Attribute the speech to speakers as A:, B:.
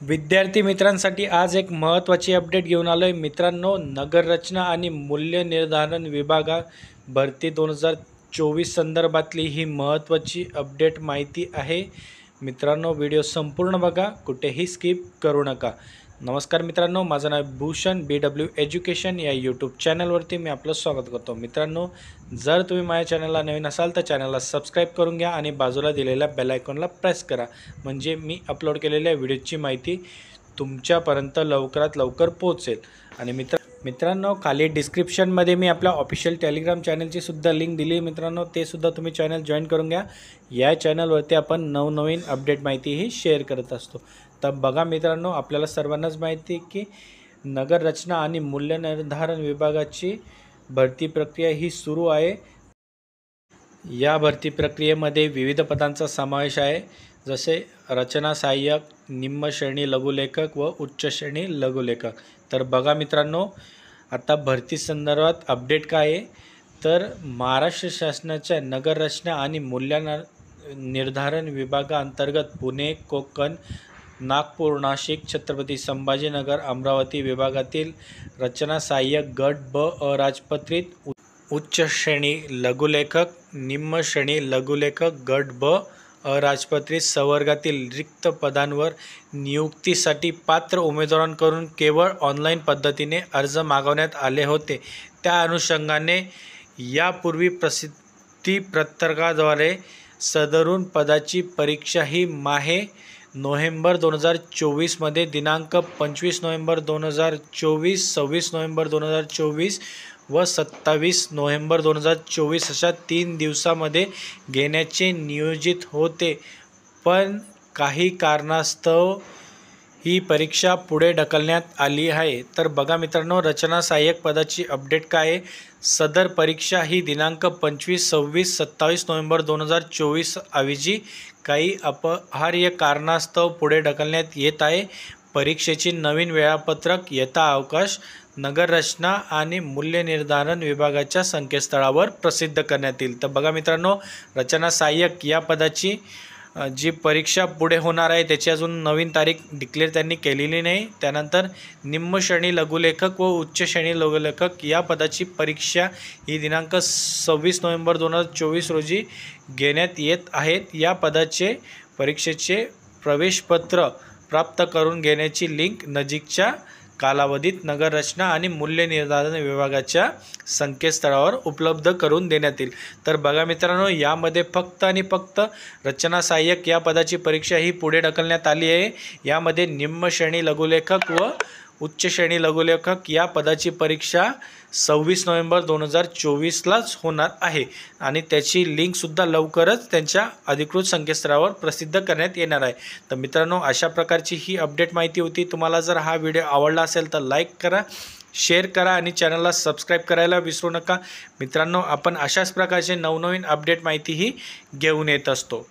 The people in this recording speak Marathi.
A: विद्यार्थी मित्रांसाठी आज एक महत्त्वाची अपडेट घेऊन आलो आहे मित्रांनो। नगररचना आणि मूल्य निर्धारण विभागा भरती 2024 संदर्भातली ही महत्त्वाची अपडेट माहिती आहे मित्रांनो। व्हिडिओ संपूर्ण बघा, कुठेही स्किप करू नका। नमस्कार मित्रांनो, माझं नाव भूषण BW एज्युकेशन या यूट्यूब चॅनलवरती मी आपलं स्वागत करतो। मित्रांनो, जर तुम्ही माझ्या चॅनलला नवीन असाल तर चॅनलला सबस्क्राईब करून घ्या आणि बाजूला दिलेल्या बेल आयकॉनला प्रेस करा, म्हणजे मी अपलोड केलेल्या व्हिडिओची माहिती तुमच्यापर्यंत लवकरात लवकर पोहोचेल। आणि मित्रांनो, खाली डिस्क्रिप्शनमध्ये मी आपल्या ऑफिशियल टेलिग्राम चॅनलची सुद्धा लिंक दिली आहे मित्रांनो, ते सुद्धा तुम्ही चॅनल जॉईन करून घ्या। या चॅनलवरती आपण नवनवीन अपडेट माहितीही शेअर करत असतो। तर बघा मित्रांनो, आपल्याला सर्वांनाच माहिती आहे की नगर रचना आणि मूल्य निर्धारण विभागाची भरती प्रक्रिया ही सुरू आहे। या भरती प्रक्रियेमध्ये विविध पदांचा समावेश आहे, जसे रचना सहाय्यक, निम्न श्रेणी लघुलेखक व उच्च श्रेणी लघुलेखक। तर बघा मित्रांनो, आता भरती संदर्भात अपडेट काय आहे तर महाराष्ट्र शासनाच्या नगर रचना आणि मूल्य निर्धारण विभागाअंतर्गत पुणे, कोकण, नागपूर, नाशिक, छत्रपती संभाजीनगर, अमरावती विभागातील रचना सहाय्यक गट ब अराजपत्रित उच्च श्रेणी लघुलेखक, निम्न श्रेणी लघुलेखक गट ब अराजपत्रित संवर्गातील रिक्त पदांवर नियुक्तीसाठी पात्र उमेदवारांकडून केवळ ऑनलाईन पद्धतीने अर्ज मागवण्यात आले होते। त्या अनुषंगाने यापूर्वी प्रसिद्धी पत्रकाद्वारे सदरून पदाची परीक्षा ही माहे नोव्हेंबर 2024 मध्ये दिनांक 25 नोव्हेंबर 2024, 26 नोव्हेंबर 2024 व 27 नोव्हेंबर 2024 अशा 3 दिवसामध्ये घेण्याचे नियोजित होते, पण काही कारणास्तव ही परीक्षा पुढे ढकलण्यात आली आहे। तर बघा मित्रांनो, रचना सहाय्यक पदाची अपडेट काय आहे। सदर परीक्षा ही दिनांक 25, 26, 27 नोव्हेंबर 2024 ऐवजी काही अपरिहार्य कारणास्तव पुढे ढकलण्यात येत आहे। परीक्षेची नवीन वेळापत्रक यथा अवकाश नगर रचना आणि मूल्य निर्धारण विभागाच्या संकेतस्थळावर प्रसिद्ध करण्यात येईल। तर बघा मित्रांनो, रचना सहाय्यक या पदाची जी परीक्षा पुढे होणार आहे त्याची अजून नवीन तारीख डिक्लेअर त्यांनी केलेली नाही। त्यानंतर निम्न श्रेणी लघुलेखक व उच्च श्रेणी लघुलेखक या पदाची परीक्षा ही दिनांक 26 नोव्हेंबर 2024 रोजी घेण्यात येत आहेत। या पदाचे परीक्षेचे प्रवेशपत्र प्राप्त करून घेण्याची लिंक नजीकच्या कालावधीत नगर रचना आणि मूल्य निर्धारण विभागाच्या संकेतस्थळावर उपलब्ध करून देण्यात येईल। तर बघा मित्रांनो, यामध्ये फक्त आणि फक्त रचना सहाय्यक या पदाची परीक्षा ही पुढे ढकलण्यात आली आहे। यामध्ये निम्न श्रेणी लघुलेखक व उच्च श्रेणी लघुलेखक या पदाची परीक्षा 26 नोव्हेंबर 2024लाच होणार आहे आणि त्याची लिंकसुद्धा लवकरच त्यांच्या अधिकृत संकेतस्थळावर प्रसिद्ध करण्यात येणार आहे। तर मित्रांनो, अशा प्रकारची ही अपडेट माहिती होती। तुम्हाला जर हा व्हिडिओ आवडला असेल तर लाईक करा, शेअर करा आणि चॅनलला सबस्क्राईब करायला विसरू नका। मित्रांनो, आपण अशाच प्रकारचे नवनवीन अपडेट माहितीही घेऊन येत असतो।